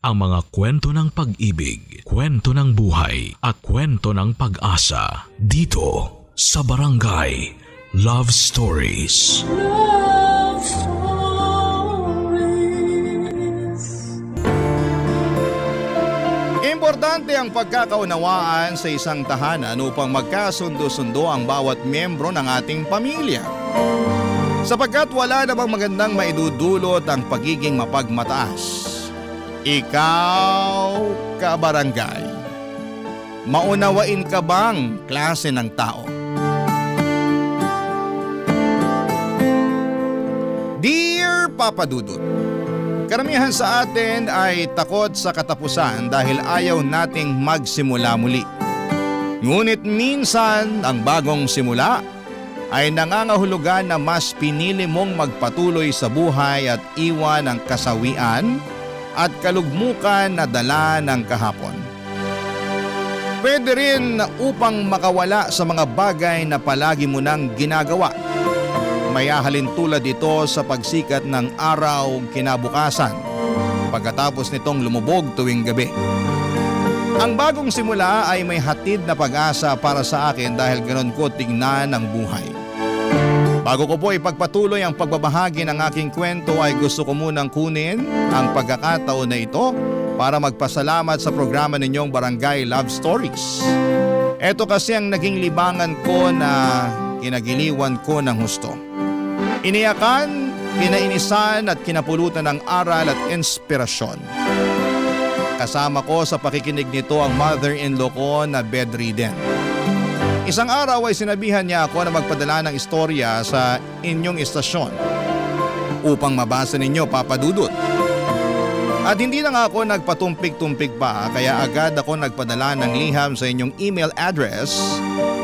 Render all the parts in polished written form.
ang mga kwento ng pag-ibig, kwento ng buhay at kwento ng pag-asa dito sa Barangay Love Stories. Love Stories. Importante ang pagkakaunawaan sa isang tahanan upang magkasundo-sundo ang bawat miyembro ng ating pamilya. Sapagkat wala namang magandang maidudulot ang pagiging mapagmataas. Ikaw, kabarangay, maunawain ka bang klase ng tao? Dear Papa Dudut, karamihan sa atin ay takot sa katapusan dahil ayaw nating magsimula muli. Ngunit minsan ang bagong simula ay nangangahulugan na mas pinili mong magpatuloy sa buhay at iwan ang kasawian at kalugmukan na dala ng kahapon. Pwede rin upang makawala sa mga bagay na palagi mo nang ginagawa. May ahalin tulad ito sa pagsikat ng araw kinabukasan pagkatapos nitong lumubog tuwing gabi. Ang bagong simula ay may hatid na pag-asa para sa akin dahil ganon ko tingnan ang buhay. Bago ko po ipagpatuloy ang pagbabahagi ng aking kwento ay gusto ko munang kunin ang pagkakataon na ito para magpasalamat sa programa ninyong Barangay Love Stories. Ito kasi ang naging libangan ko na kinagiliwan ko ng husto. Iniyakan, kinainisan at kinapulutan ng aral at inspirasyon. Kasama ko sa pakikinig nito ang mother-in-law ko na bedridden. Isang araw ay sinabihan niya ako na magpadala ng istorya sa inyong istasyon upang mabasa ninyo, Papa Dudut. At hindi na nga ako nagpatumpik-tumpik pa kaya agad ako nagpadala ng liham sa inyong email address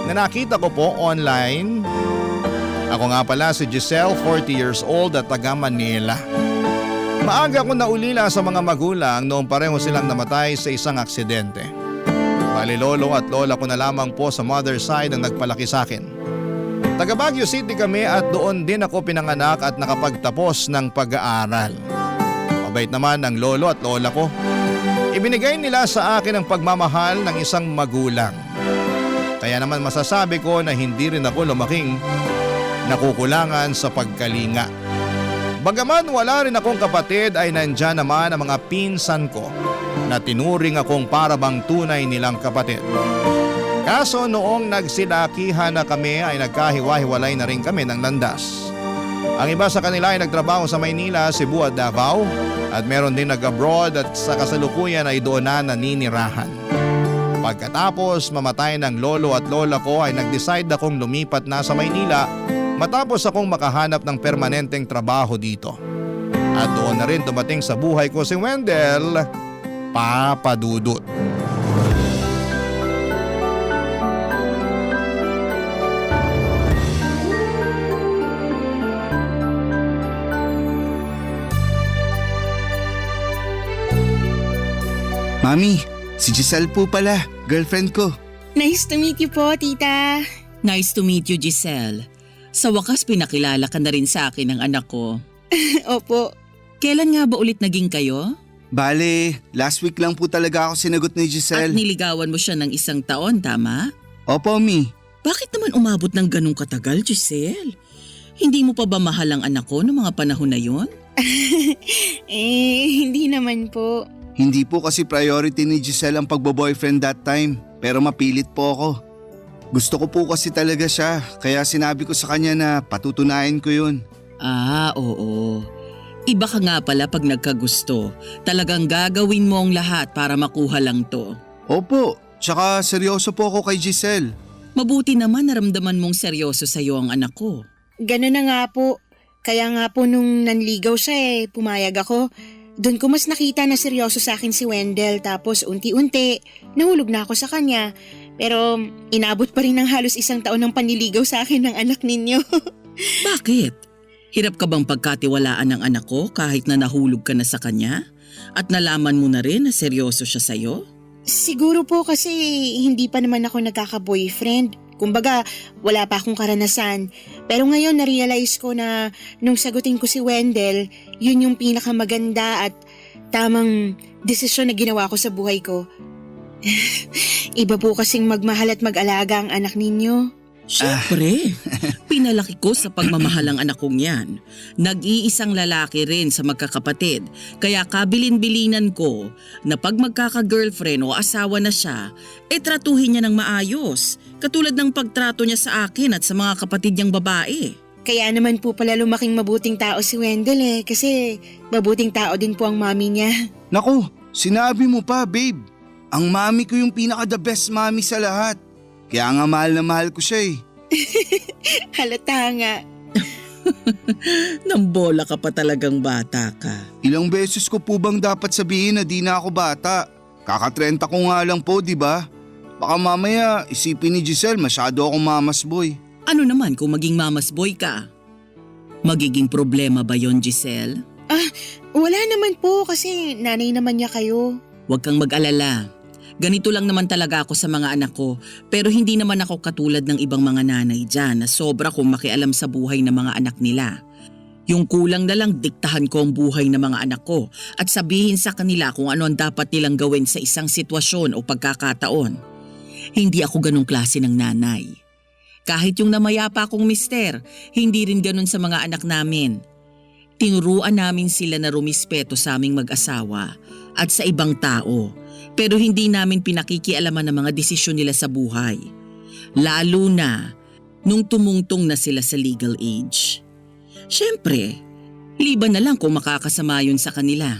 na nakita ko po online. Ako nga pala si Giselle, 40 years old at taga Manila. Maaga akong naulila sa mga magulang noong pareho silang namatay sa isang aksidente. Bali lolo at lola ko na lamang po sa mother side ang nagpalaki sa akin. Taga Baguio City kami at doon din ako pinanganak at nakapagtapos ng pag-aaral. Mabait naman ang lolo at lola ko. Ibinigay nila sa akin ang pagmamahal ng isang magulang. Kaya naman masasabi ko na hindi rin ako lumaking nakukulangan sa pagkalinga. Bagaman wala rin akong kapatid ay nandyan naman ang mga pinsan ko na tinuring akong parabang tunay nilang kapatid. Kaso noong nagsilakihan na kami ay nagkahiwa-hiwalay na rin kami ng landas. Ang iba sa kanila ay nagtrabaho sa Maynila, Cebu at Davao at meron din nag-abroad at sa kasalukuyan ay doon na naninirahan. Pagkatapos mamatay ng lolo at lola ko ay nag-decide akong lumipat na sa Maynila matapos akong makahanap ng permanenteng trabaho dito. At doon na rin dumating sa buhay ko si Wendell, Papa Dudut. Mami, si Giselle po pala, girlfriend ko. Nice to meet you po, tita. Nice to meet you, Giselle. Sa wakas pinakilala ka na rin sa akin ng anak ko. Opo. Kailan nga ba ulit naging kayo? Bale, last week lang po talaga ako sinagot ni Giselle. At niligawan mo siya ng 1 taon, tama? Opo, Mi. Bakit naman umabot ng ganong katagal, Giselle? Hindi mo pa ba mahal ang anak ko noong mga panahon na yon? Hindi naman po. Hindi po kasi priority ni Giselle ang pagbo-boyfriend that time, pero mapilit po ako. Gusto ko po kasi talaga siya, kaya sinabi ko sa kanya na patutunayan ko yun. Ah, oo. Iba ka nga pala pag nagkagusto. Talagang gagawin mo ang lahat para makuha lang to. Opo, tsaka seryoso po ako kay Giselle. Mabuti naman naramdaman mong seryoso sa'yo ang anak ko. Ganun na nga po. Kaya nga po nung nanligaw siya pumayag ako. Doon ko mas nakita na seryoso sa akin si Wendell tapos unti-unti nahulog na ako sa kanya. Pero inabot pa rin ng halos 1 taon ng panliligaw sa akin ng anak ninyo. Bakit? Hirap ka bang pagkatiwalaan ng anak ko kahit na nahulog ka na sa kanya? At nalaman mo na rin na seryoso siya sa'yo? Siguro po kasi hindi pa naman ako nagkaka-boyfriend. Kumbaga, wala pa akong karanasan. Pero ngayon na-realize ko na nung sagutin ko si Wendell, yun yung pinakamaganda at tamang desisyon na ginawa ko sa buhay ko. Iba po kasing magmahal at mag-alaga ang anak ninyo. Siyempre, pinalaki ko sa pagmamahal ang anak kong yan. Nag-iisang lalaki rin sa magkakapatid, kaya kabilin-bilinan ko na pag magkaka-girlfriend o asawa na siya, tratuhin niya ng maayos, katulad ng pagtrato niya sa akin at sa mga kapatid niyang babae. Kaya naman po pala lumaking mabuting tao si Wendell kasi mabuting tao din po ang mami niya. Naku, sinabi mo pa, babe. Ang mami ko yung pinaka-the best mami sa lahat. Kaya nga mahal na mahal ko siya eh. Halata nga. Nambola ka pa talagang bata ka. Ilang beses ko po bang dapat sabihin na di na ako bata? Kaka-30 ko nga lang po, di ba? Baka mamaya isipin ni Giselle masyado akong mamas boy. Ano naman kung maging mamas boy ka? Magiging problema ba yon, Giselle? Wala naman po kasi nanay naman niya kayo. Huwag kang mag-alala. Ganito lang naman talaga ako sa mga anak ko, pero hindi naman ako katulad ng ibang mga nanay dyan na sobra kong makialam sa buhay ng mga anak nila. Yung kulang na lang diktahan ko ang buhay ng mga anak ko at sabihin sa kanila kung ano ang dapat nilang gawin sa isang sitwasyon o pagkakataon. Hindi ako ganong klase ng nanay. Kahit yung namayapa akong mister, hindi rin ganon sa mga anak namin. Tinuruan namin sila na rumispeto sa aming mag-asawa at sa ibang tao. Pero hindi namin pinakikialaman ang mga desisyon nila sa buhay. Lalo na nung tumungtong na sila sa legal age. Siyempre, liban na lang kung makakasama yun sa kanila.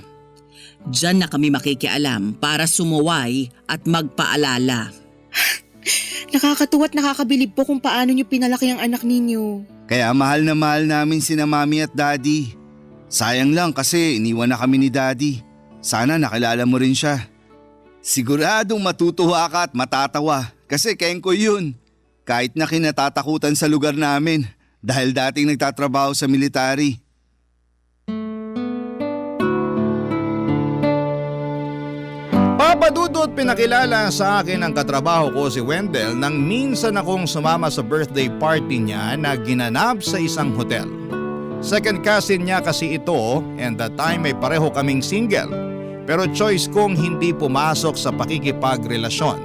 Diyan na kami makikialam para sumuway at magpaalala. Nakakatuwa at nakakabilib po kung paano niyo pinalaki ang anak ninyo. Kaya mahal na mahal namin sina mami at daddy. Sayang lang kasi iniwan na kami ni daddy. Sana nakilala mo rin siya. Siguradong matutuwa ka at matatawa kasi kengko yun. Kahit na kinatatakutan sa lugar namin dahil dating nagtatrabaho sa military. Papa Dudut, pinakilala sa akin ang katrabaho ko si Wendell nang minsan akong sumama sa birthday party niya na ginanap sa isang hotel. Second cousin niya kasi ito and that time ay pareho kaming single. Pero choice kong hindi pumasok sa pakikipagrelasyon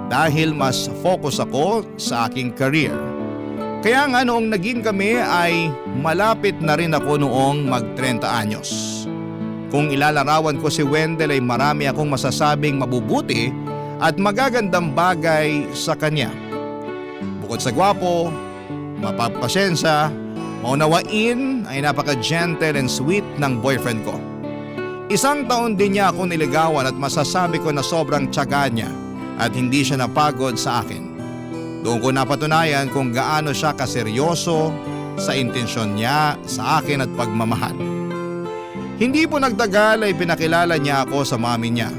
dahil mas focus ako sa aking career. Kaya nga noong naging kami ay malapit na rin ako noong mag-30 anyos. Kung ilalarawan ko si Wendell ay marami akong masasabing mabubuti at magagandang bagay sa kanya. Bukod sa gwapo, mapagpasensya, maunawain ay napaka-gentle and sweet ng boyfriend ko. Isang taon din niya ako niligawan at masasabi ko na sobrang tiyaga niya at hindi siya napagod sa akin. Doon ko napatunayan kung gaano siya kaseryoso sa intensyon niya sa akin at pagmamahal. Hindi po nagtagal ay pinakilala niya ako sa mami niya.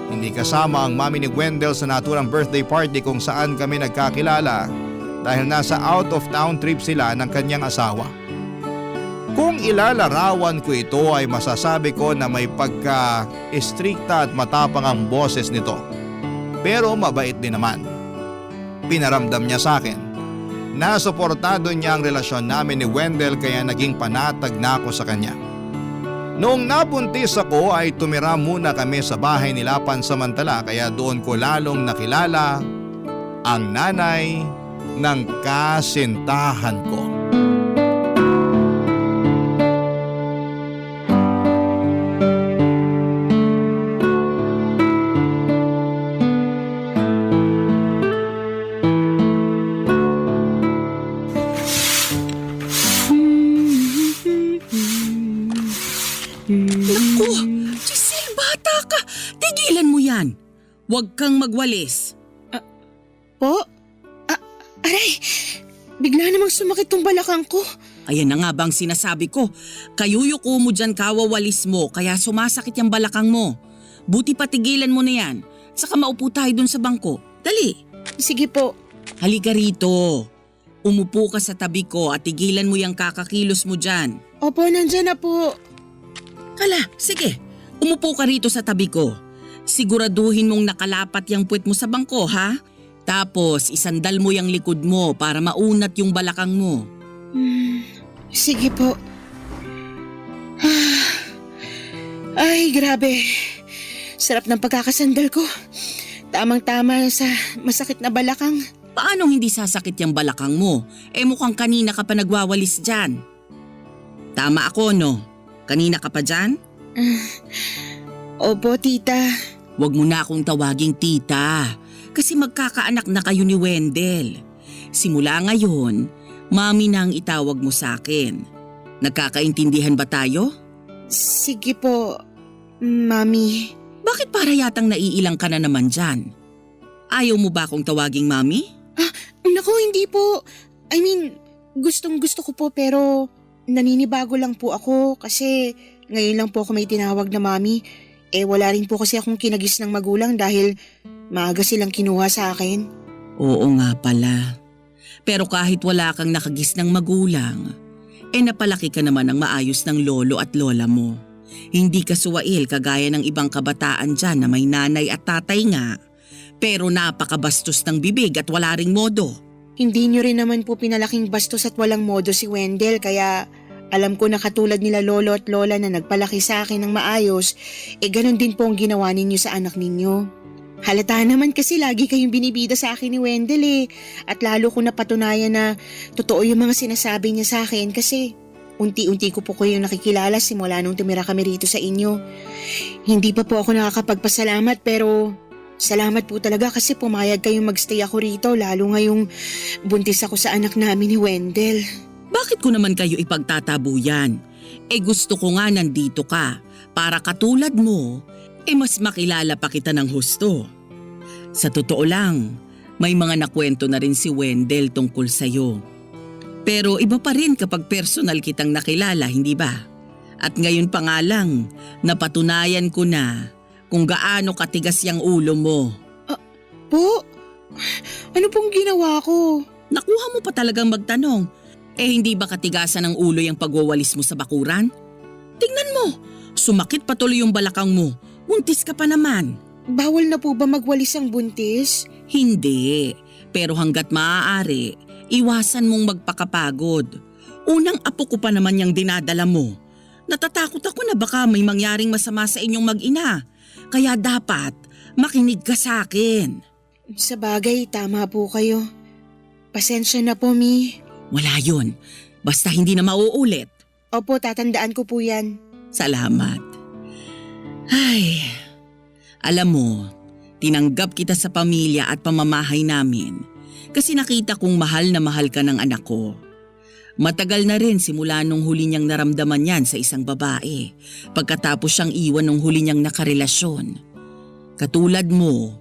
Hindi kasama ang mami ni Wendell sa naturang birthday party kung saan kami nagkakilala dahil nasa out of town trip sila ng kanyang asawa. Kung ilalarawan ko ito ay masasabi ko na may pagka-estrikta at matapang ang boses nito. Pero mabait din naman. Pinaramdam niya sa akin. Nasuportado niya ang relasyon namin ni Wendell kaya naging panatag na ako sa kanya. Noong nabuntis ako ay tumira muna kami sa bahay nila pansamantala kaya doon ko lalong nakilala ang nanay ng kasintahan ko. Naku, Giselle, bata ka. Tigilan mo yan. Huwag kang magwalis. Po? Aray, bigla namang sumakit tong balakang ko. Ayan na nga bang sinasabi ko. Kayuyuko mo dyan kawawalis mo kaya sumasakit yung balakang mo. Buti patigilan mo na yan. Saka maupo tayo dun sa bangko. Dali. Sige po. Halika rito. Umupo ka sa tabi ko at tigilan mo yung kakakilos mo dyan. Opo, nandyan na po. Hala, sige. Umupo ka rito sa tabi ko. Siguraduhin mong nakalapat yung puwet mo sa bangko, ha? Tapos isandal mo yung likod mo para maunat yung balakang mo. Sige po. Ay, grabe. Sarap ng pagkakasandal ko. Tamang-tama sa masakit na balakang. Paano hindi sasakit yung balakang mo? Mukhang kanina ka pa nagwawalis dyan. Tama ako, no? Kanina ka pa dyan? Opo, tita. Huwag mo na akong tawaging tita. Kasi magkakaanak na kayo ni Wendell. Simula ngayon, mami na ang itawag mo sa akin. Nagkakaintindihan ba tayo? Sige po, mami. Bakit para yatang naiilang ka na naman dyan? Ayaw mo ba akong tawaging mami? Naku, hindi po. I mean, gustong gusto ko po pero naninibago lang po ako kasi ngayon lang po ako may tinawag na mami. Wala rin po kasi akong kinagis ng magulang dahil maaga silang kinuha sa akin. Oo nga pala. Pero kahit wala kang nakagis ng magulang, napalaki ka naman ng maayos ng lolo at lola mo. Hindi ka suwail kagaya ng ibang kabataan dyan na may nanay at tatay nga. Pero napakabastos ng bibig at wala ring modo. Hindi nyo rin naman po pinalaking bastos at walang modo si Wendell kaya alam ko na katulad nila lolo at lola na nagpalaki sa akin ng maayos, ganon din po ang ginawa ninyo sa anak ninyo. Halata naman kasi lagi kayong binibida sa akin ni Wendell at lalo ko napatunayan na totoo yung mga sinasabi niya sa akin kasi unti-unti ko po kayong nakikilala simula nung tumira kami rito sa inyo. Hindi pa po ako nakakapagpasalamat pero salamat po talaga kasi pumayag kayong magstay ako rito lalo ngayong buntis ako sa anak namin ni Wendell. Bakit ko naman kayo ipagtatabuyan? Gusto ko nga nandito ka para katulad mo, mas makilala pa kita ng husto. Sa totoo lang, may mga nakwento na rin si Wendell tungkol sa'yo. Pero iba pa rin kapag personal kitang nakilala, hindi ba? At ngayon pa nga lang, napatunayan ko na kung gaano katigas yung ulo mo. Po? Ano pong ginawa ko? Nakuha mo pa talagang magtanong. Hindi ba katigasan ng ulo yung pagwawalis mo sa bakuran? Tingnan mo, sumakit patuloy yung balakang mo. Buntis ka pa naman. Bawal na po ba magwalis ang buntis? Hindi, pero hanggat maaari, iwasan mong magpakapagod. Unang apo ko pa naman yung dinadala mo. Natatakot ako na baka may mangyaring masama sa inyong mag-ina. Kaya dapat makinig ka sa akin. Sa bagay, tama po kayo. Pasensya na po, Mi. Wala yun. Basta hindi na mauulit. Opo, tatandaan ko po yan. Salamat. Ay, alam mo, tinanggap kita sa pamilya at pamamahay namin kasi nakita kong mahal na mahal ka ng anak ko. Matagal na rin simula nung huli niyang naramdaman yan sa isang babae pagkatapos siyang iwan nung huli niyang nakarelasyon. Katulad mo,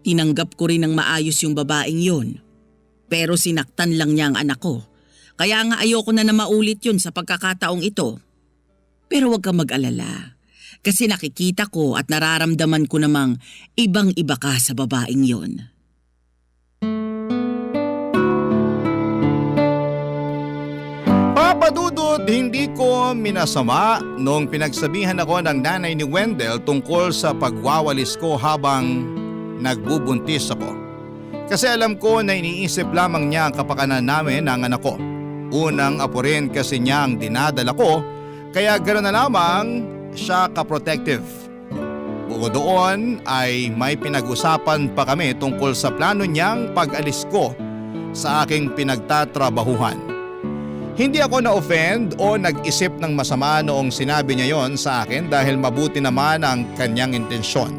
tinanggap ko rin ng maayos yung babaeng yun. Pero sinaktan lang niya ang anak ko. Kaya nga ayoko na maulit yun sa pagkakataong ito. Pero huwag kang mag-alala. Kasi nakikita ko at nararamdaman ko namang ibang-iba ka sa babaeng yun. Papa Dudut, hindi ko minasama nung pinagsabihan ako ng nanay ni Wendell tungkol sa pagwawalis ko habang nagbubuntis ako. Kasi alam ko na iniisip lamang niya ang kapakanan namin ng anak ko. Unang apo rin kasi niya ang dinadala ko, kaya gano'n na lamang siya ka-protective. Bukod doon ay may pinag-usapan pa kami tungkol sa plano niyang pag-alis ko sa aking pinagtatrabahuhan. Hindi ako na-offend o nag-isip ng masama noong sinabi niya yon sa akin dahil mabuti naman ang kanyang intensyon.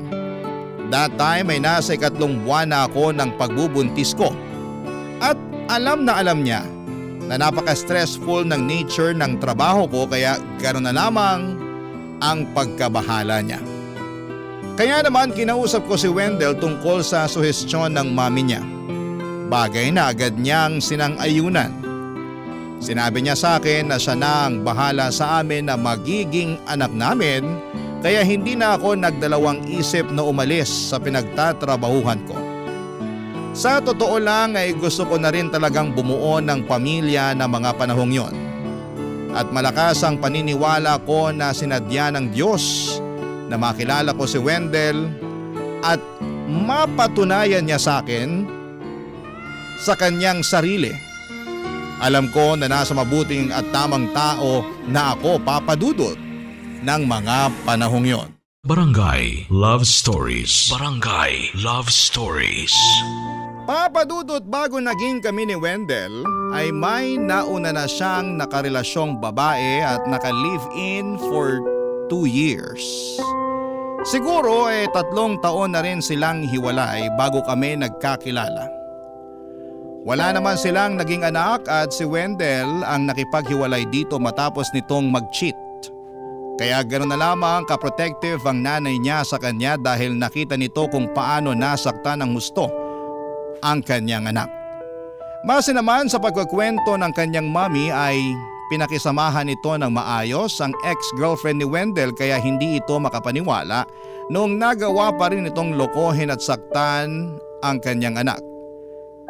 That time ay nasa 3 buwan na ako ng pagbubuntis ko. At alam niya na napaka-stressful ng nature ng trabaho ko kaya gano'n na lamang ang pagkabahala niya. Kaya naman kinausap ko si Wendell tungkol sa suhestyon ng mami niya. Bagay na agad niyang sinang-ayunan. Sinabi niya sa akin na siya na ang bahala sa amin na magiging anak namin kaya hindi na ako nagdalawang isip na umalis sa pinagtatrabahuhan ko. Sa totoo lang ay gusto ko na rin talagang bumuo ng pamilya na mga panahong yon. At malakas ang paniniwala ko na sinadya ng Diyos na makilala ko si Wendell at mapatunayan niya sa akin sa kanyang sarili. Alam ko na nasa mabuting at tamang tao na ako, Papa Dudut, ng mga panahong yon. Barangay Love Stories. Barangay Love Stories. Papa Dudut, bago naging kami ni Wendell ay may nauna na siyang nakarelasyong babae at naka-live-in for 2 years. Siguro 3 taon na rin silang hiwalay bago kami nagkakilala. Wala naman silang naging anak at si Wendell ang nakipaghiwalay dito matapos nitong mag-cheat. Kaya gano'n na lamang ka-protective ang nanay niya sa kanya dahil nakita nito kung paano nasaktan ng husto ang kanyang anak. Base naman sa pagkukwento ng kanyang mami ay pinakisamahan nito ng maayos ang ex-girlfriend ni Wendell kaya hindi ito makapaniwala noong nagawa pa rin itong lokohin at saktan ang kanyang anak.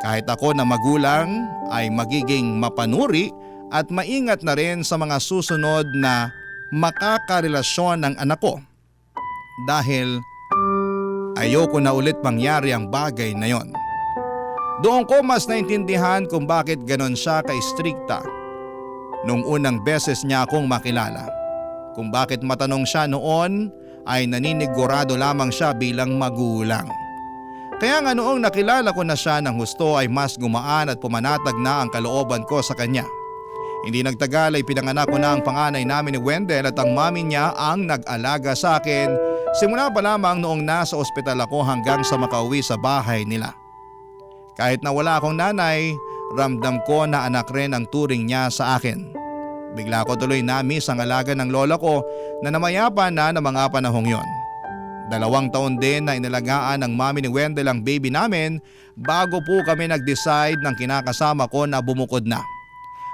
Kahit ako na magulang ay magiging mapanuri at maingat na rin sa mga susunod na makakarelasyon ng anak ko dahil ayoko na ulit mangyari ang bagay na yon. Doon ko mas naintindihan kung bakit ganon siya ka-istrikta nung unang beses niya akong makilala. Kung bakit matanong siya noon ay naninigurado lamang siya bilang magulang. Kaya nga noong nakilala ko na siya ng husto ay mas gumaan at pumanatag na ang kalooban ko sa kanya. Hindi nagtagal ay pinanganak ko na ang panganay namin ni Wendell at ang mami niya ang nag-alaga sa akin simula pa lamang noong nasa ospital ako hanggang sa makauwi sa bahay nila. Kahit na wala akong nanay, ramdam ko na anak rin ang turing niya sa akin. Bigla ko tuloy na-miss ang alaga ng lola ko na namayapa na ng mga panahong yon. 2 taon din na inalagaan ng mami ni Wendell ang baby namin bago po kami nag-decide ng kinakasama ko na bumukod na.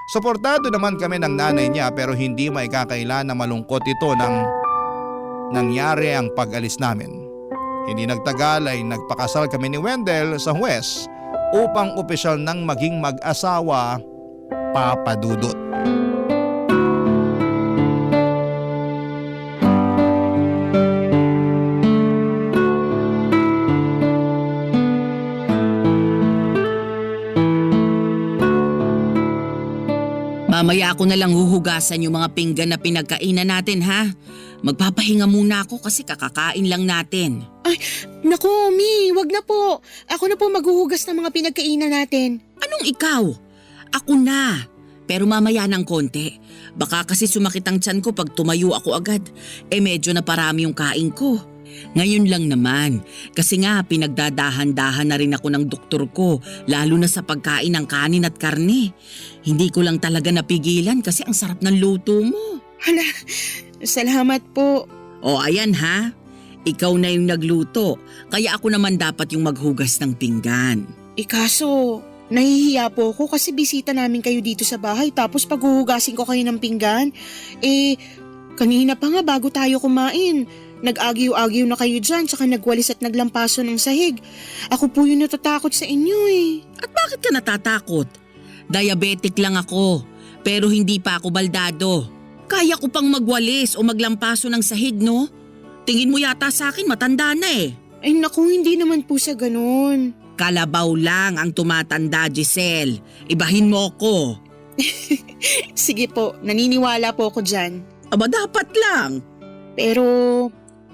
Suportado naman kami ng nanay niya pero hindi maikakailan na malungkot ito nang nangyari ang pag-alis namin. Hindi nagtagal ay nagpakasal kami ni Wendell sa huwes upang opisyal nang maging mag-asawa, Papa Dudut. Mamaya ako na lang huhugasan yung mga pinggan na pinagkainan natin ha. Magpapahinga muna ako kasi kakakain lang natin. Ay, naku, Mi, wag na po. Ako na po maghuhugas ng mga pinagkainan natin. Anong ikaw? Ako na. Pero mamaya ng konti. Baka kasi sumakit ang tiyan ko pag tumayo ako agad. Medyo na parami yung kain ko. Ngayon lang naman, kasi nga pinagdadahan-dahan na rin ako ng doktor ko, lalo na sa pagkain ng kanin at karne. Hindi ko lang talaga napigilan kasi ang sarap ng luto mo. Hala, salamat po. O ayan ha, ikaw na yung nagluto, kaya ako naman dapat yung maghugas ng pinggan. Kaso, nahihiya po ako kasi bisita namin kayo dito sa bahay tapos paghuhugasin ko kayo ng pinggan. Kanina pa nga bago tayo kumain. Nag-agyo-agyo na kayo dyan tsaka nagwalis at naglampaso ng sahig. Ako po yung natatakot sa inyo eh. At bakit ka natatakot? Diabetic lang ako, pero hindi pa ako baldado. Kaya ko pang magwalis o maglampaso ng sahig, no? Tingin mo yata sa akin matanda na eh. Ay naku, hindi naman po sa ganun. Kalabaw lang ang tumatanda, Giselle. Ibahin mo ko. Sige po, naniniwala po ako dyan. Aba dapat lang. Pero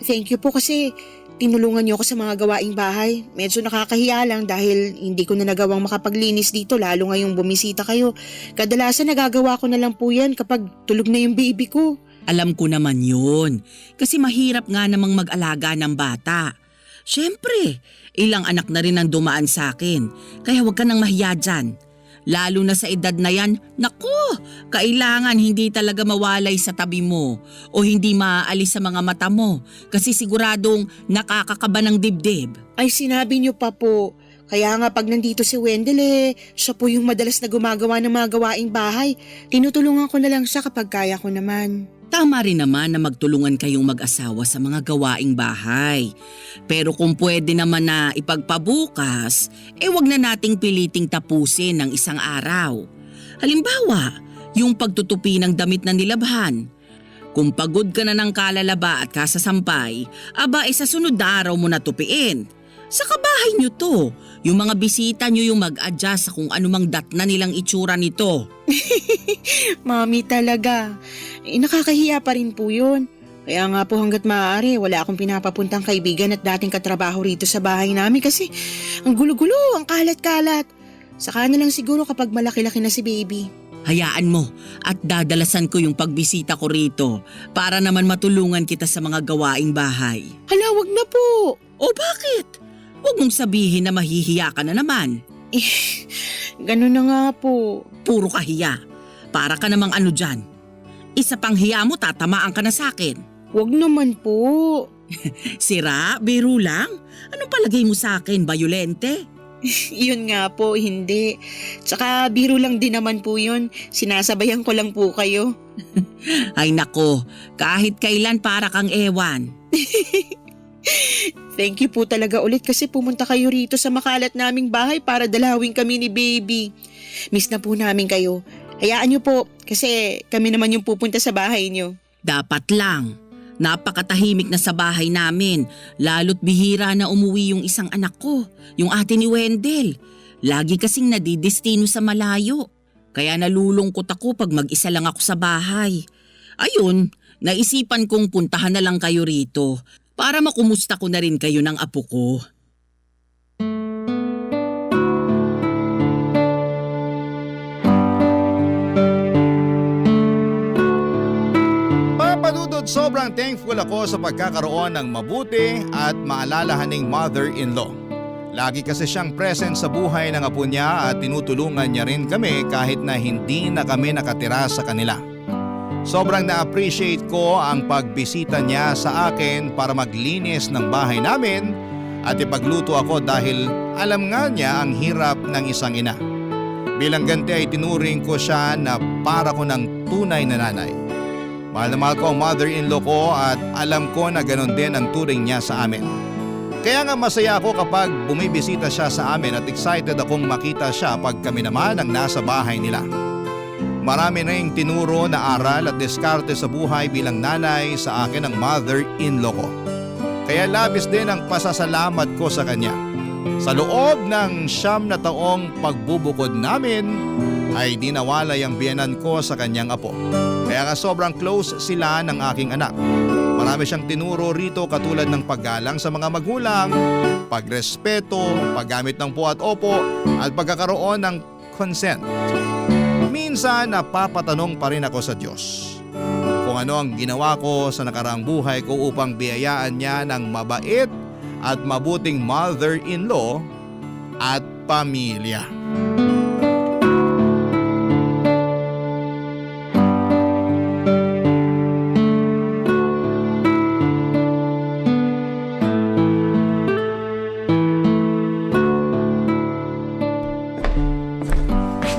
thank you po kasi tinulungan niyo ako sa mga gawaing bahay. Medyo nakakahiya lang dahil hindi ko na nagawang makapaglinis dito lalo ngayong bumisita kayo. Kadalasan nagagawa ko na lang po yan kapag tulog na yung baby ko. Alam ko naman yun. Kasi mahirap nga namang mag-alaga ng bata. Siyempre, ilang anak na rin ang dumaan sa akin. Kaya huwag ka nang mahiya dyan. Lalo na sa edad na yan, naku, kailangan hindi talaga mawalay sa tabi mo o hindi maaalis sa mga mata mo kasi siguradong nakakakaba ng dibdib. Ay sinabi niyo pa po. Kaya nga pag nandito si Wendell siya po yung madalas na gumagawa ng mga gawaing bahay. Tinutulungan ko na lang siya kapag kaya ko naman. Tama rin naman na magtulungan kayong mag-asawa sa mga gawaing bahay. Pero kung pwede naman na ipagpabukas, wag na nating piliting tapusin ng isang araw. Halimbawa, yung pagtutupi ng damit na nilabhan. Kung pagod ka na ng kalalaba at kasasampay, sa sunod na araw mo na tupiin. Sa kabahay nyo to, yung mga bisita nyo yung mag-adjust sa kung anumang datna nilang itsura nito. Mami talaga. Nakakahiya pa rin po yun. Kaya nga po hanggat maaari, wala akong pinapapuntang kaibigan at dating katrabaho rito sa bahay namin kasi ang gulo-gulo, ang kalat-kalat. Saka na lang siguro kapag malaki-laki na si baby. Hayaan mo at dadalasan ko yung pagbisita ko rito para naman matulungan kita sa mga gawaing bahay. Hala, wag na po. O bakit? Huwag mong sabihin na mahihiya ka na naman. Ganun na nga po. Puro kahiya. Para ka namang ano dyan. Isa pang hiya mo, tatamaan ka na sakin. Wag naman po. Sira? Biro lang? Anong palagay mo sa akin? Bayolente? Yun nga po, hindi. Tsaka biro lang din naman po yun. Sinasabayan ko lang po kayo. Ay nako, kahit kailan para kang ewan. Thank you po talaga ulit kasi pumunta kayo rito sa makalat naming bahay para dalawin kami ni baby. Miss na po namin kayo. Hayaan niyo po kasi kami naman yung pupunta sa bahay niyo. Dapat lang. Napakatahimik na sa bahay namin, lalo't bihira na umuwi yung isang anak ko, yung ate ni Wendell. Lagi kasing nadidestino sa malayo. Kaya nalulungkot ako pag mag-isa lang ako sa bahay. Ayun, naisipan kong puntahan na lang kayo rito para makumusta ko na rin kayo ng apo ko. Papadudod, sobrang thankful ako sa pagkakaroon ng mabuti at maalalahaning mother-in-law. Lagi kasi siyang present sa buhay ng apo niya at tinutulungan niya rin kami kahit na hindi na kami nakatira sa kanila. Sobrang na-appreciate ko ang pagbisita niya sa akin para maglinis ng bahay namin at ipagluto ako dahil alam nga niya ang hirap ng isang ina. Bilang ganti ay tinuring ko siya na para ko ng tunay na nanay. Mahal na mahal ko ang mother-in-law ko at alam ko na ganon din ang turing niya sa amin. Kaya nga masaya ako kapag bumibisita siya sa amin at excited akong makita siya pag kami naman ang nasa bahay nila. Marami na yung tinuro na aral at diskarte sa buhay bilang nanay sa akin ng mother-in-law ko. Kaya labis din ang pasasalamat ko sa kanya. Sa loob ng 9 na taong pagbubukod namin ay di nawalay ang biyenan ko sa kanyang apo. Kaya nga sobrang close sila ng aking anak. Marami siyang tinuro rito katulad ng paggalang sa mga magulang, pagrespeto, paggamit ng po at opo at pagkakaroon ng consent. Minsan napapatanong pa rin ako sa Diyos kung ano ang ginawa ko sa nakaraang buhay ko upang biyayaan niya ng mabait at mabuting mother-in-law at pamilya.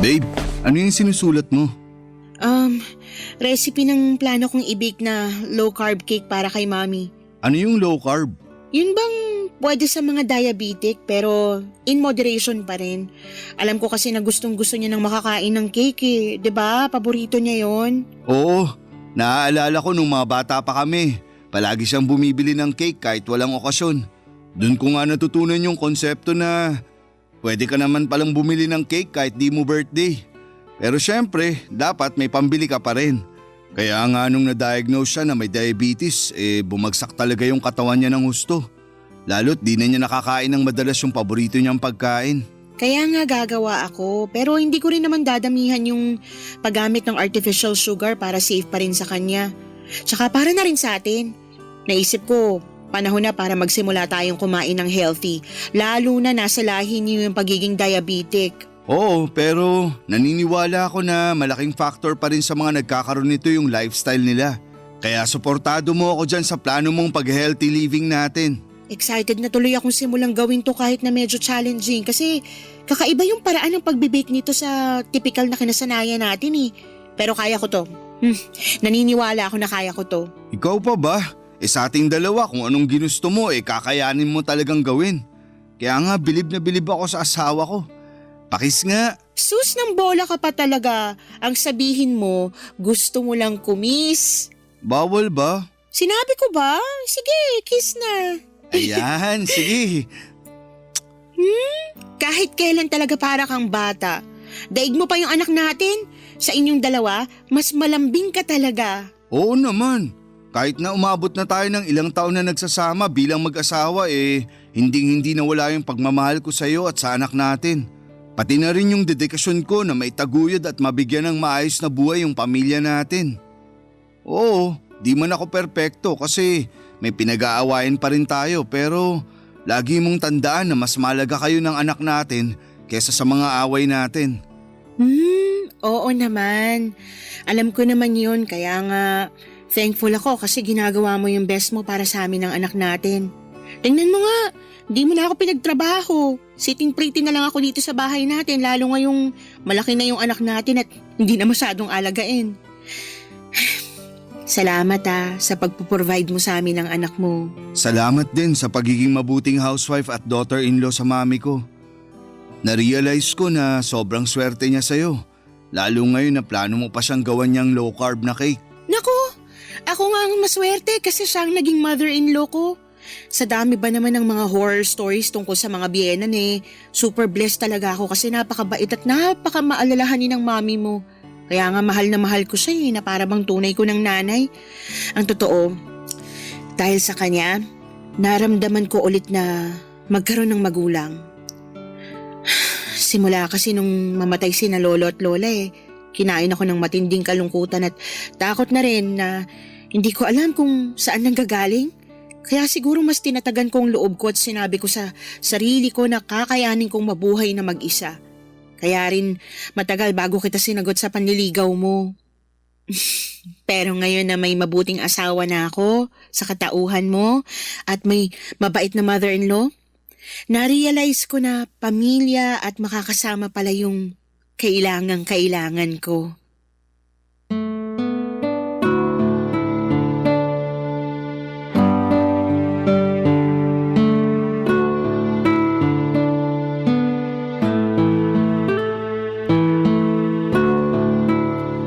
Babe, ano yung sinusulat mo? Recipe ng plano kong i-bake na low-carb cake para kay mami. Ano yung low carb? Yun bang pwede sa mga diabetic pero in moderation pa rin? Alam ko kasi na gustong-gusto niya ng makakain ng cake eh. 'Di ba? Paborito niya yon. Oo, naaalala ko nung mga bata pa kami. Palagi siyang bumibili ng cake kahit walang okasyon. Doon ko nga natutunan yung konsepto na pwede ka naman palang bumili ng cake kahit di mo birthday. Pero syempre, dapat may pambili ka pa rin. Kaya nga nung na-diagnose siya na may diabetes, bumagsak talaga yung katawan niya ng husto. Lalo't di na niya nakakain ng madalas yung paborito niyang pagkain. Kaya nga gagawa ako pero hindi ko rin naman dadamihan yung paggamit ng artificial sugar para safe pa rin sa kanya. Tsaka para na rin sa atin. Naisip ko, panahon na para magsimula tayong kumain ng healthy. Lalo na nasa lahi niyo yung pagiging diabetic. Oo, pero naniniwala ako na malaking factor pa rin sa mga nagkakaroon nito yung lifestyle nila. Kaya suportado mo ako dyan sa plano mong pag-healthy living natin. Excited na tuloy akong simulang gawin to kahit na medyo challenging kasi kakaiba yung paraan ng pagbibake nito sa typical na kinasanayan natin eh. Pero kaya ko to. Naniniwala ako na kaya ko to. Ikaw pa ba? Sa ating dalawa kung anong ginusto mo kakayanin mo talagang gawin. Kaya nga bilib na bilib ako sa asawa ko. Pakis nga. Sus ng bola ka pa talaga. Ang sabihin mo, gusto mo lang kumis. Bawal ba? Sinabi ko ba? Sige, kiss na. Ayan, sige. Kahit kailan talaga para kang bata. Daig mo pa yung anak natin. Sa inyong dalawa, mas malambing ka talaga. Oo naman. Kahit na umabot na tayo ng ilang taon na nagsasama bilang mag-asawa hindi nawala yung pagmamahal ko sa iyo at sa anak natin. Pati na rin yung dedikasyon ko na maitaguyod at mabigyan ng maayos na buhay yung pamilya natin. Oo, di man ako perpekto kasi may pinag-aawayan pa rin tayo pero lagi mong tandaan na mas mahalaga kayo ng anak natin kesa sa mga away natin. Oo naman. Alam ko naman yun kaya nga thankful ako kasi ginagawa mo yung best mo para sa amin ng anak natin. Tingnan mo nga, di mo na ako pinagtrabaho. Sitting pretty na lang ako dito sa bahay natin lalo ngayong malaki na yung anak natin at hindi na masyadong alagain. Salamat sa pagpuprovide mo sa amin ng anak mo. Salamat din sa pagiging mabuting housewife at daughter-in-law sa mami ko. Na-realize ko na sobrang swerte niya sa'yo. Lalo ngayon na plano mo pa siyang gawan niyang low-carb na cake. Naku, ako nga ang maswerte kasi siya ang naging mother-in-law ko. Sa dami ba naman ng mga horror stories tungkol sa mga biyenan super blessed talaga ako kasi napakabait at napakamaalalahanin ng mami mo. Kaya nga mahal na mahal ko siya na para bang tunay ko ng nanay. Ang totoo, dahil sa kanya, naramdaman ko ulit na magkaroon ng magulang. Simula kasi nung mamatay sina lolo at lola kinain ako ng matinding kalungkutan at takot na rin na hindi ko alam kung saan nanggagaling. Kaya siguro mas tinatagan kong loob ko at sinabi ko sa sarili ko na kakayanin kong mabuhay na mag-isa. Kaya rin matagal bago kita sinagot sa panliligaw mo. Pero ngayon na may mabuting asawa na ako sa katauhan mo at may mabait na mother-in-law, na-realize ko na pamilya at makakasama pala yung kailangan ko.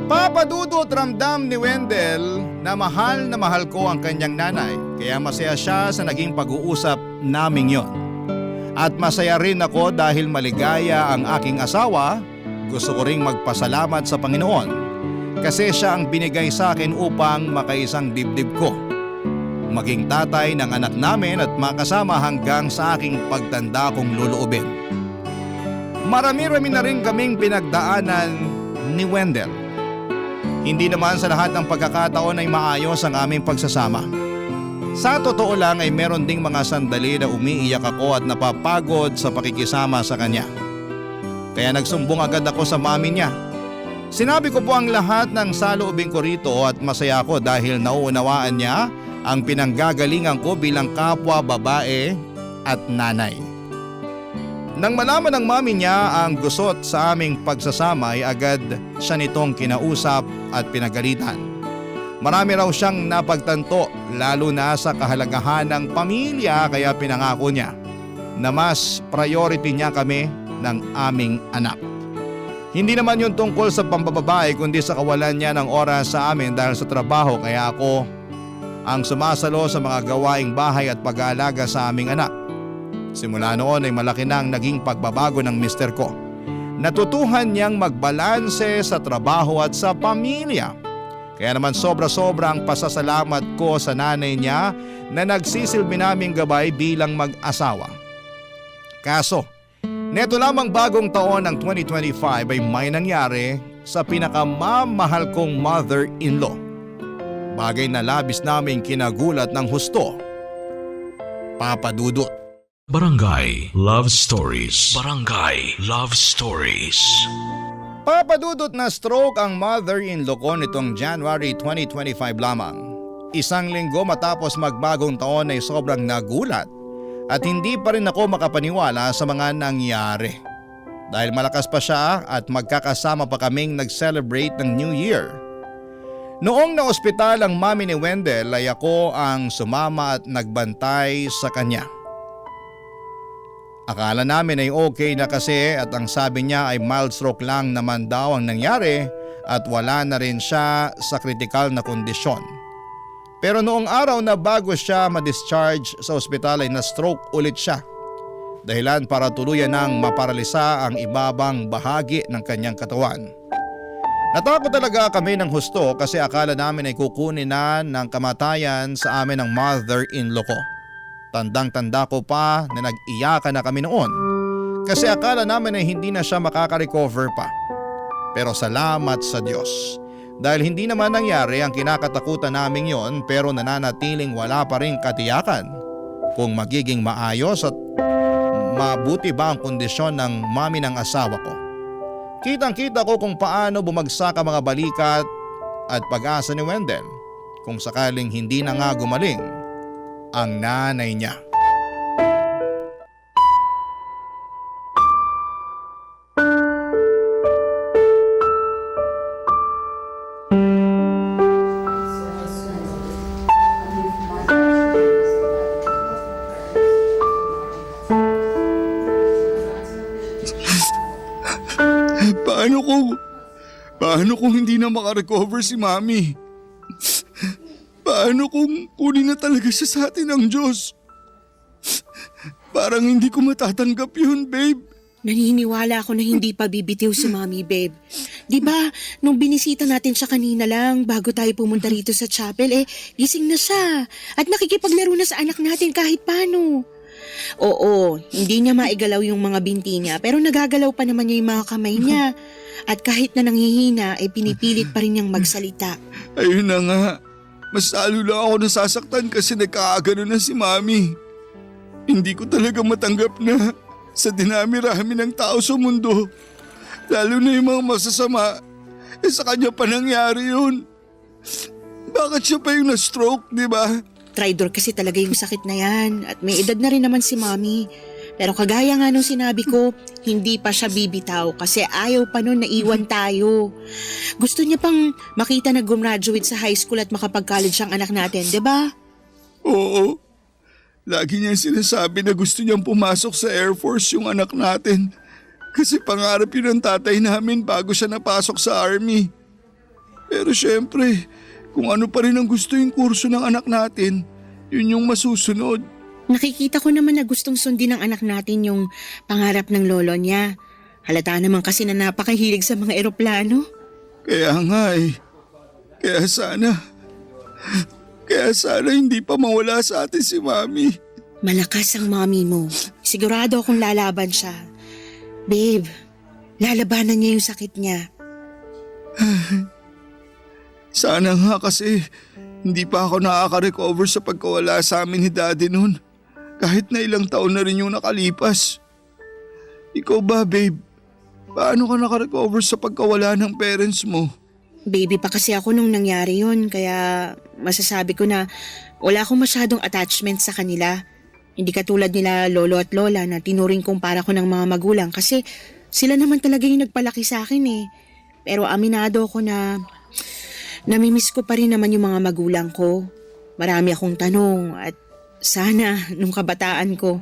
Papadudot ramdam ni Wendell na mahal ko ang kanyang nanay kaya masaya siya sa naging pag-uusap naming yon. At masaya rin ako dahil maligaya ang aking asawa. Gusto ko ring magpasalamat sa Panginoon kasi siya ang binigay sa akin upang makaisang dibdib ko. Maging tatay ng anak namin at makasama hanggang sa aking pagtanda kong luluubin. Marami-rami na rin kaming pinagdaanan ni Wendell. Hindi naman sa lahat ng pagkakataon ay maayos ang aming pagsasama. Sa totoo lang ay meron ding mga sandali na umiiyak ako at napapagod sa pakikisama sa kanya. Kaya nagsumbong agad ako sa mami niya. Sinabi ko po ang lahat ng saloobin ko rito at masaya ako dahil nauunawaan niya ang pinanggagalingan ko bilang kapwa babae at nanay. Nang malaman ng mami niya ang gusot sa aming pagsasama ay agad siya nitong kinausap at pinagalitan. Marami raw siyang napagtanto lalo na sa kahalagahan ng pamilya kaya pinangako niya na mas priority niya kami ng aming anak. Hindi naman yun tungkol sa pambababae kundi sa kawalan niya ng oras sa amin dahil sa trabaho kaya ako ang sumasalo sa mga gawaing bahay at pag-aalaga sa aming anak. Simula noon ay malaki na ang naging pagbabago ng mister ko. Natutuhan niyang magbalanse sa trabaho at sa pamilya. Kaya naman sobra-sobra ang pasasalamat ko sa nanay niya na nagsisilbi naming gabay bilang mag-asawa. Kaso, neto lamang bagong taon ng 2025 ay may nangyari sa pinakamamahal kong mother-in-law. Bagay na labis naming kinagulat ng husto. Papa Dudut. Barangay Love Stories. Barangay Love Stories. Papadudot na stroke ang mother-in-law ko nitong January 2025 lamang. Isang linggo matapos magbagong taon ay sobrang nagulat at hindi pa rin ako makapaniwala sa mga nangyari. Dahil malakas pa siya at magkakasama pa kaming nag-celebrate ng New Year. Noong na-ospital ang mami ni Wendell ay ako ang sumama at nagbantay sa kanya. Akala namin ay okay na kasi at ang sabi niya ay mild stroke lang naman daw ang nangyari at wala na rin siya sa kritikal na kondisyon. Pero noong araw na bago siya ma-discharge sa ospital ay na-stroke ulit siya. Dahilan para tuluyan nang maparalisa ang ibabang bahagi ng kanyang katawan. Natakot talaga kami ng husto kasi akala namin ay kukunin na ng kamatayan sa amin ng mother-in-law ko. Tandang-tanda ko pa na nag-iyakan na kami noon kasi akala namin ay hindi na siya makaka-recover pa. Pero salamat sa Diyos dahil hindi naman nangyari ang kinakatakutan namin yon, pero nananatiling wala pa rin katiyakan kung magiging maayos at mabuti ba ang kondisyon ng mami ng asawa ko. Kitang-kita ko kung paano bumagsak ang mga balikat at pag-asa ni Wendell kung sakaling hindi na nga gumaling ang nanay niya. Paano kung hindi na makarecover si Mami? Paano kung kunin na talaga siya sa atin ng Diyos? Parang hindi ko matatanggap yun, babe. Naniniwala ako na hindi pa bibitiw si Mami, babe. Di ba, nung binisita natin siya kanina lang bago tayo pumunta rito sa chapel, gising na siya. At nakikipaglaro na sa anak natin kahit paano. Oo, hindi niya maigalaw yung mga binti niya pero nagagalaw pa naman niya yung mga kamay niya. At kahit na nanghihina ay pinipilit pa rin niyang magsalita. Ayun na nga. Mas lalo lang ako nasasaktan kasi nagkakagano na si Mami. Hindi ko talaga matanggap na sa dinami-rami ng tao sa mundo, lalo na yung mga masasama, sa kanya pa nangyari yun. Bakit siya pa yung na-stroke, di ba? Tridor kasi talaga yung sakit na yan at may edad na rin naman si Mami. Pero kagaya nga nung sinabi ko, hindi pa siya bibitaw kasi ayaw pa nun naiwan tayo. Gusto niya pang makita na gumraduate sa high school at makapag-college ang anak natin, di ba? Oo. Lagi niya sinasabi na gusto niyang pumasok sa Air Force yung anak natin. Kasi pangarap yun ng tatay namin bago siya napasok sa Army. Pero syempre, kung ano pa rin ang gusto yung kurso ng anak natin, yun yung masusunod. Nakikita ko naman na gustong sundin ng anak natin yung pangarap ng lolo niya. Halata naman kasi na napakahilig sa mga eroplano. Kaya nga Kaya sana hindi pa mawala sa atin si Mami. Malakas ang mami mo. Sigurado akong lalaban siya. Babe, lalabanan niya yung sakit niya. Sana nga kasi hindi pa ako nakaka-recover sa pagkawala sa amin ni Daddy noon. Kahit na ilang taon na rin yung nakalipas. Ikaw ba, babe? Paano ka naka-recover sa pagkawala ng parents mo? Baby pa kasi ako nung nangyari yun, kaya masasabi ko na wala akong masyadong attachment sa kanila. Hindi katulad nila lolo at lola na tinuring kong para ko ng mga magulang kasi sila naman talaga yung nagpalaki sa akin eh. Pero aminado ako na namimiss ko pa rin naman yung mga magulang ko. Marami akong tanong at sana nung kabataan ko.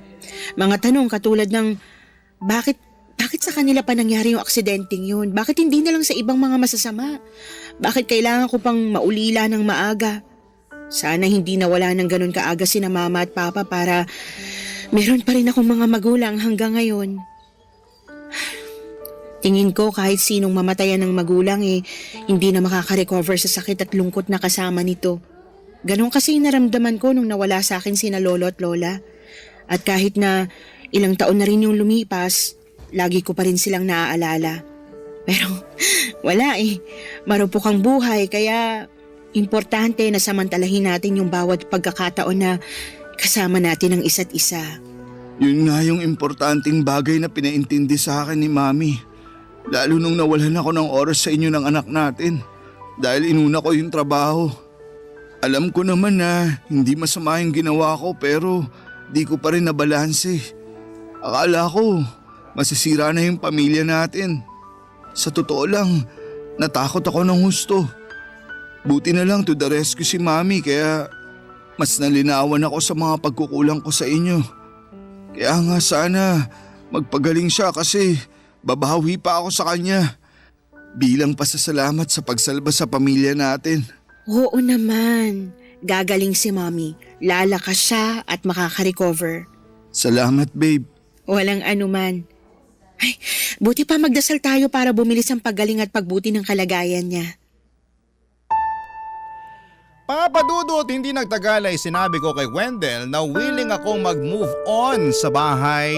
Mga tanong katulad ng bakit sa kanila pa nangyari yung aksidenteng yun? Bakit hindi na lang sa ibang mga masasama? Bakit kailangan ko pang maulila ng maaga? Sana hindi nawala ng ganun kaaga sina mama at papa para meron pa rin akong mga magulang hanggang ngayon. Tingin ko kahit sinong mamatayan ng magulang hindi na makaka-recover sa sakit at lungkot na kasama nito. Ganon kasi naramdaman ko nung nawala sa akin sina lolo at lola. At kahit na ilang taon na rin yung lumipas, lagi ko pa rin silang naaalala. Pero wala marupok ang buhay kaya importante na samantalahin natin yung bawat pagkakataon na kasama natin ang isa't isa. Yun nga yung importanteng bagay na pinaintindi sa akin ni Mami. Lalo nung nawalan ako ng oras sa inyo ng anak natin dahil inuna ko yung trabaho. Alam ko naman na hindi masama yung ginawa ko pero di ko pa rin nabalanse. Akala ko masisira na yung pamilya natin. Sa totoo lang, natakot ako ng husto. Buti na lang to the rescue si Mami kaya mas nalinawan ako sa mga pagkukulang ko sa inyo. Kaya nga sana magpagaling siya kasi babawi pa ako sa kanya bilang pasasalamat sa pagsalba sa pamilya natin. Oo naman. Gagaling si Mami. Lalakas siya at makaka-recover. Salamat, babe. Walang anuman. Buti pa magdasal tayo para bumilis ang paggaling at pagbuti ng kalagayan niya. Papa Dudut, hindi nagtagal ay sinabi ko kay Wendell na willing akong mag-move on sa bahay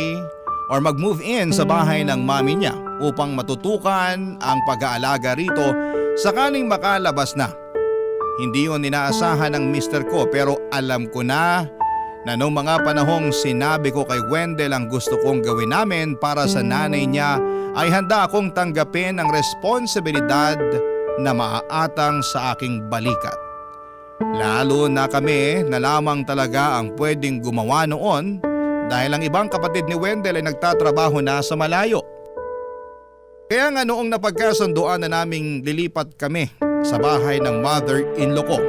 or mag-move in sa bahay ng mami niya upang matutukan ang pag-aalaga rito sakaling makalabas na. Hindi yun inaasahan ng mister ko pero alam ko na noong mga panahong sinabi ko kay Wendell ang gusto kong gawin namin para sa nanay niya ay handa akong tanggapin ang responsibilidad na maaatang sa aking balikat. Lalo na kami na lamang talaga ang pwedeng gumawa noon dahil ang ibang kapatid ni Wendell ay nagtatrabaho na sa malayo. Kaya nga noong napagkasunduan na naming lilipat kami sa bahay ng mother-in-law ko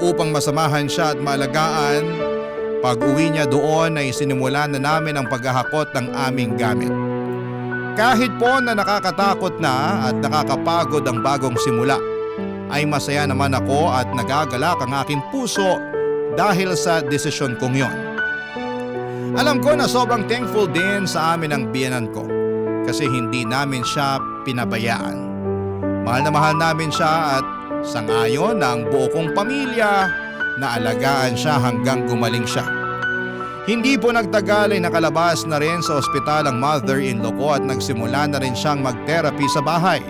upang masamahan siya at maalagaan, pag-uwi niya doon ay sinimulan na namin ang paghahakot ng aming gamit. Kahit po na nakakatakot na at nakakapagod ang bagong simula, ay masaya naman ako at nagagalak ang aking puso dahil sa desisyon kong yon. Alam ko na sobrang thankful din sa amin ang biyenan ko kasi hindi namin siya pinabayaan. Mahal na mahal namin siya at sangayon ng buo kong pamilya na alagaan siya hanggang gumaling siya. Hindi po nagtagal ay nakalabas na rin sa ospital ang mother-in-law ko at nagsimula na rin siyang mag-therapy sa bahay.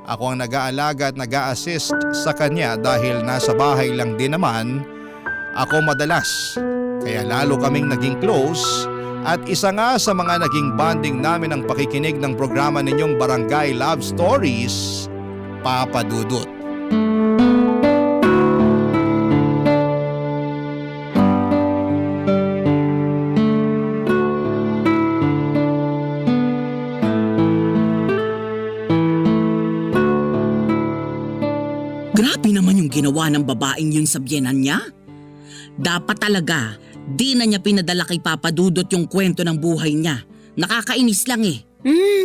Ako ang nag-aalaga at nag-a-assist sa kanya dahil nasa bahay lang din naman ako madalas. Kaya lalo kaming naging close at isa nga sa mga naging bonding namin ang pakikinig ng programa ninyong Barangay Love Stories, Papa Dudut. Grabe naman yung ginawa ng babaeng yun sa biyenan niya. Dapat talaga, di na niya pinadala kay Papa Dudut yung kwento ng buhay niya. Nakakainis lang eh.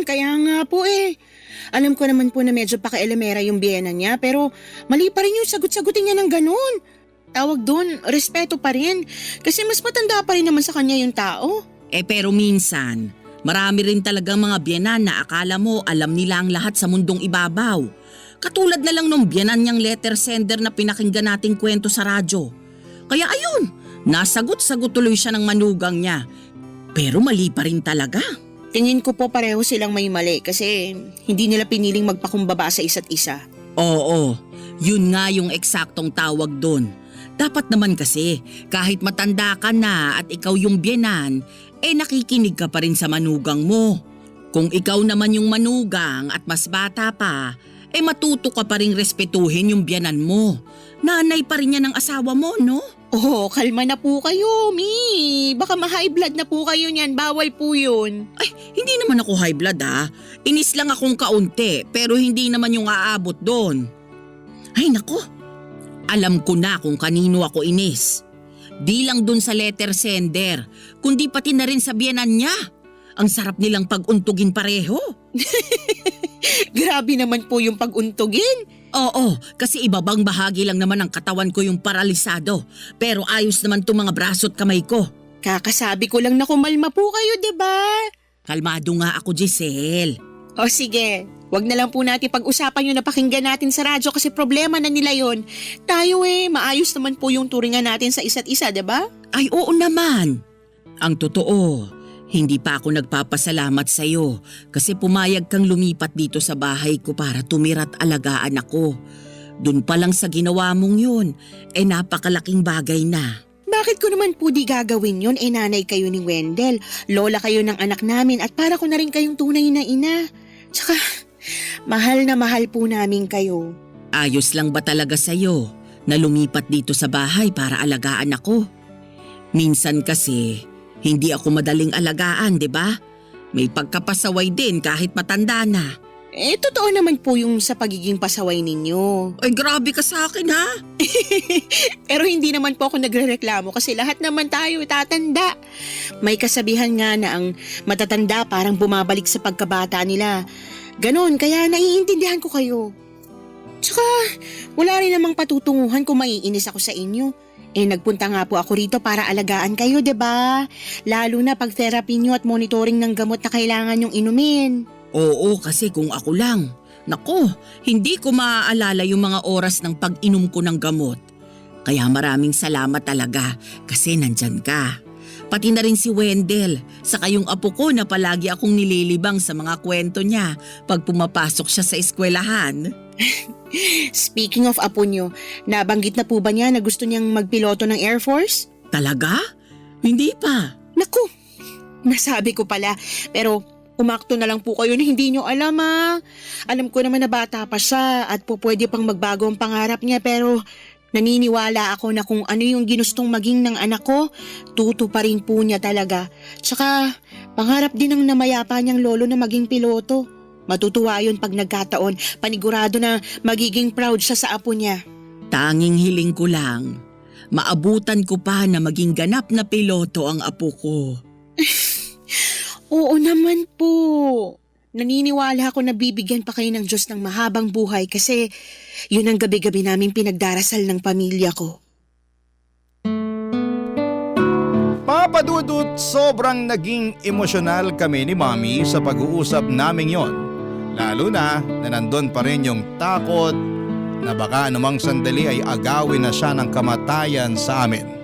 Kaya nga po eh. Alam ko naman po na medyo pakailamera yung biyena niya pero mali pa rin yung sagot-sagutin niya ng ganun. Tawag doon, respeto pa rin. Kasi mas matanda pa rin naman sa kanya yung tao. Pero minsan, marami rin talagang mga biyenan na akala mo alam nila ang lahat sa mundong ibabaw. Katulad na lang nung biyenan niyang letter sender na pinakinggan nating kwento sa radyo. Kaya ayun, nasagot-sagot tuloy siya ng manugang niya. Pero mali pa rin talaga. Tingin ko po pareho silang may mali kasi hindi nila piniling magpakumbaba sa isa't isa. Oo, yun nga yung eksaktong tawag doon. Dapat naman kasi kahit matanda ka na at ikaw yung biyenan, nakikinig ka pa rin sa manugang mo. Kung ikaw naman yung manugang at mas bata pa, matuto ka pa rin respetuhin yung biyenan mo. Nanay pa rin niya ng asawa mo, no? Oh, kalma na po kayo, Mi. Baka ma-high blood na po kayo niyan. Bawal po yun. Ay, hindi naman ako high blood ha. Inis lang akong kaunti pero hindi naman yung aabot doon. Ay nako, alam ko na kung kanino ako inis. Di lang doon sa letter sender, kundi pati na rin sa biyenan niya. Ang sarap nilang pag-untugin pareho. Grabe naman po yung pag-untugin. Oo, kasi ibabang bahagi lang naman ng katawan ko yung paralisado. Pero ayos naman itong mga braso at kamay ko. Kakasabi ko lang na kumalma po kayo, diba? Kalmado nga ako, Giselle. O sige, wag na lang po natin pag-usapan yung napakinggan natin sa radyo kasi problema na nila yon. Tayo maayos naman po yung turingan natin sa isa't isa, diba? Ay oo naman. Ang totoo, hindi pa ako nagpapasalamat sa iyo kasi pumayag kang lumipat dito sa bahay ko para tumira't alagaan ako. Doon pa lang sa ginawa mong yun, napakalaking bagay na. Bakit ko naman po di gagawin yun? Nanay kayo ni Wendell, lola kayo ng anak namin at para ko na rin kayong tunay na ina. Tsaka, mahal na mahal po namin kayo. Ayos lang ba talaga sa iyo na lumipat dito sa bahay para alagaan ako? Minsan kasi, hindi ako madaling alagaan, di ba? May pagkapasaway din kahit matanda na. Totoo naman po yung sa pagiging pasaway ninyo. Ay, grabe ka sa akin ha? Pero hindi naman po ako nagrereklamo kasi lahat naman tayo tatanda. May kasabihan nga na ang matatanda parang bumabalik sa pagkabata nila. Ganon, kaya naiintindihan ko kayo. Tsaka, wala rin namang patutunguhan kung maiinis ako sa inyo. Nagpunta nga po ako rito para alagaan kayo, 'di ba? Lalo na pag therapy nyo at monitoring ng gamot na kailangan nyong inumin. Oo, kasi kung ako lang. Nako, hindi ko maaalala yung mga oras ng pag-inom ko ng gamot. Kaya maraming salamat talaga kasi nandyan ka. Pati na rin si Wendell, saka yung apo ko na palagi akong nililibang sa mga kwento niya pag pumapasok siya sa eskwelahan. Speaking of apo nyo, nabanggit na po ba niya na gusto niyang magpiloto ng Air Force? Talaga? Hindi pa. Naku, nasabi ko pala. Pero umakto na lang po kayo na hindi nyo alam Alam ko naman na bata pa siya at po pwede pang magbago ang pangarap niya pero naniniwala ako na kung ano yung ginustong maging ng anak ko, tuto pa rin po niya talaga. Tsaka pangarap din ng namayapa niyang lolo na maging piloto. Matutuwa yun pag nagkataon, panigurado na magiging proud siya sa apo niya. Tanging hiling ko lang, maabutan ko pa na maging ganap na piloto ang apo ko. Oo naman po. Naniniwala ako na bibigyan pa kayo ng Diyos ng mahabang buhay kasi yun ang gabi-gabi namin pinagdarasal ng pamilya ko. Papa Dudut, sobrang naging emosyonal kami ni Mami sa pag-uusap namin yon. Lalo na nandun pa rin yung takot na baka anumang sandali ay agawin na siya ng kamatayan sa amin.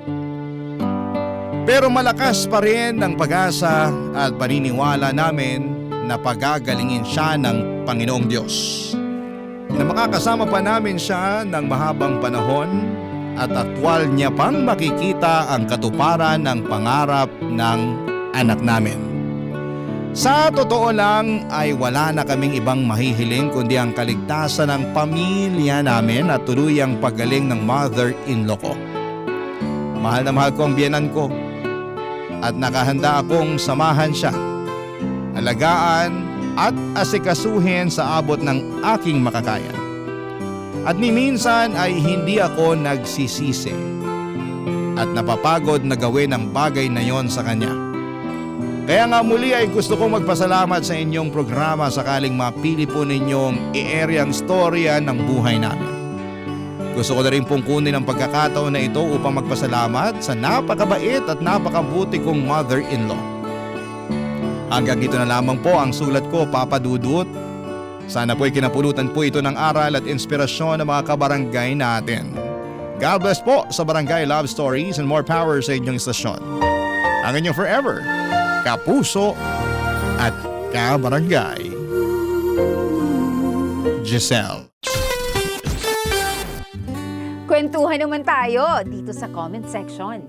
Pero malakas pa rin ang pag-asa at paniniwala namin na pagagalingin siya ng Panginoong Diyos. Na makakasama pa namin siya ng mahabang panahon at aktwal niya pang makikita ang katuparan ng pangarap ng anak namin. Sa totoo lang ay wala na kaming ibang mahihiling kundi ang kaligtasan ng pamilya namin at tuluyang paggaling ng mother-in-law ko. Mahal na mahal ko ang biyenan ko at nakahanda akong samahan siya, alagaan at asikasuhin sa abot ng aking makakaya. At ni minsan ay hindi ako nagsisisi at napapagod na gawin ang bagay na yon sa kanya. Kaya nga muli ay gusto kong magpasalamat sa inyong programa sakaling mapili po ninyong i-area ang storya ng buhay namin. Gusto ko na rin pong kunin ang pagkakataon na ito upang magpasalamat sa napakabait at napakabuti kong mother-in-law. Hanggang dito na lamang po ang sulat ko, Papa Dudut. Sana po'y kinapulutan po ito ng aral at inspirasyon ng mga kabarangay natin. God bless po sa Barangay Love Stories and more power sa inyong istasyon. Ang inyong forever, kapuso at kabarangay, Giselle. Kwentuhan naman tayo dito sa comment section.